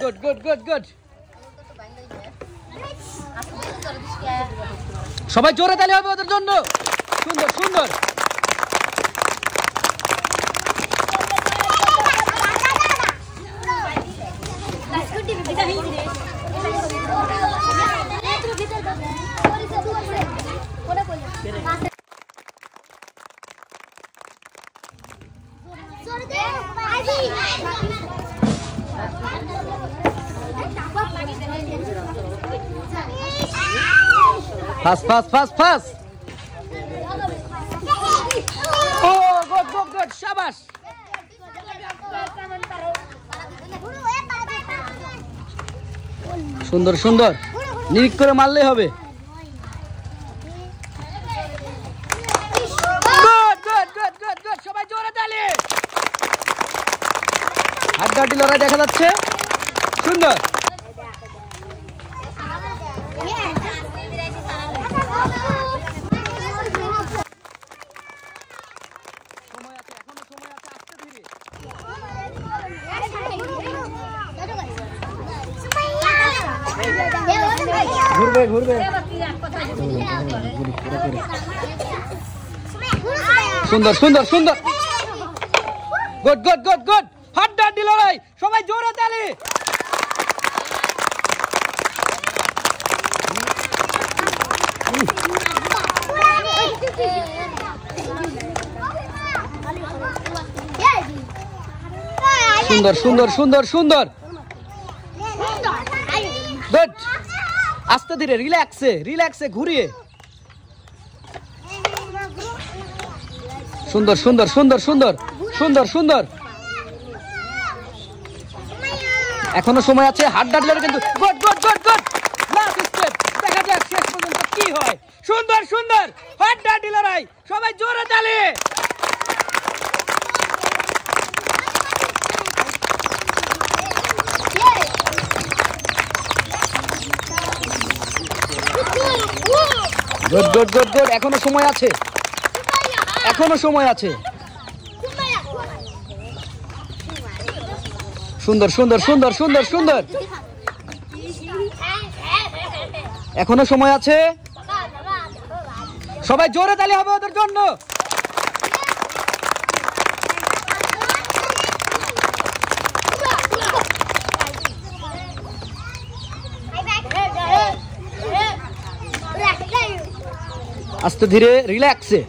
Good good good good. সবাই জোরে তালি হবে ওদের জন্য। সুন্দর সুন্দর। Pass, pass, pass, pass. Oh, good, good, good. Shabash. সুন্দর সুন্দর। নিরিখ করে মারলেই হবে। Good good good good good. সবাই জোরে তালি। হাড্ডাহাড্ডি লড়াই দেখা যাচ্ছে। সুন্দর। ঘুরবে ঘুরবে। সুন্দর সুন্দর সুন্দর। Good good good good. হাড্ডাহাড্ডি লড়াই। সবাই জোরে তালি। সুন্দর সুন্দর সুন্দর সুন্দর। গুড। আস্তে ধীরে রিল্যাক্সে রিল্যাক্সে ঘুরিয়ে। সুন্দর সুন্দর সুন্দর সুন্দর সুন্দর সুন্দর। এখনো সময় আছে। হাড্ডাহাড্ডি লড়াই কিন্তু। Good good good good. Last step. দেখা যাক শেষ পর্যন্ত কি হয়। সুন্দর সুন্দর। হাড্ডাহাড্ডি লড়াই। সবাই জোরে তালি। Good good good good. এখনো সময় আছে। এখনো সময় আছে। সুন্দর সুন্দর সুন্দর সুন্দর সুন্দর। এখনো সময় আছে। সবাই জোরে তালি হবে ওদের জন্য। আস্তে ধীরে রিল্যাক্সে।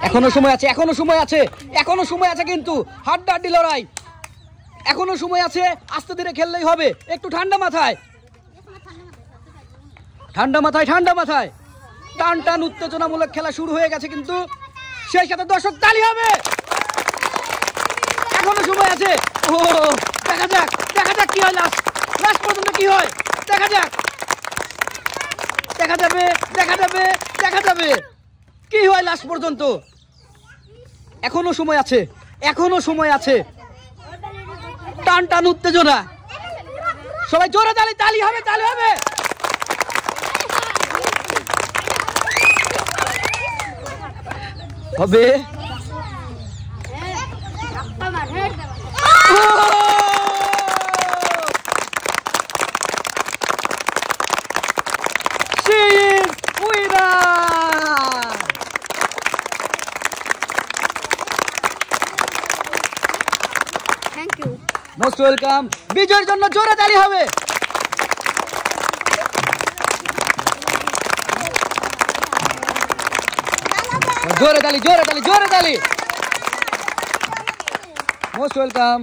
এখনো সময় আছে। এখনো সময় আছে। এখনো সময় আছে কিন্তু। হাড্ডাহাড্ডি লড়াই। এখনো সময় আছে। আস্তে ধীরে খেললেই হবে। একটু ঠান্ডা মাথায়। ঠান্ডা মাথায় ঠান্ডা মাথায়। টান টান উত্তেজনামূলক খেলা শুরু হয়ে গেছে কিন্তু সেই সাথে দর্শক তালি হবে। এখনো সময় আছে। ও দেখা যাক দেখা যাক কি হয়। লাস্ট পর্যন্ত কি হয় দেখা যাক। দেখা যাবে দেখা যাবে দেখা যাবে কি হয় লাস্ট পর্যন্ত। এখনো সময় আছে। এখনো সময় আছে। টান টান উত্তেজনা। সবাই জোরে তালি। তালি হবে তালি হবে। হবে। She is winner. Thank you. Most welcome. বিজয়ের জন্য জোরে তালি হবে। জোরে তালি জোরে তালি জোরে তালি। Most welcome.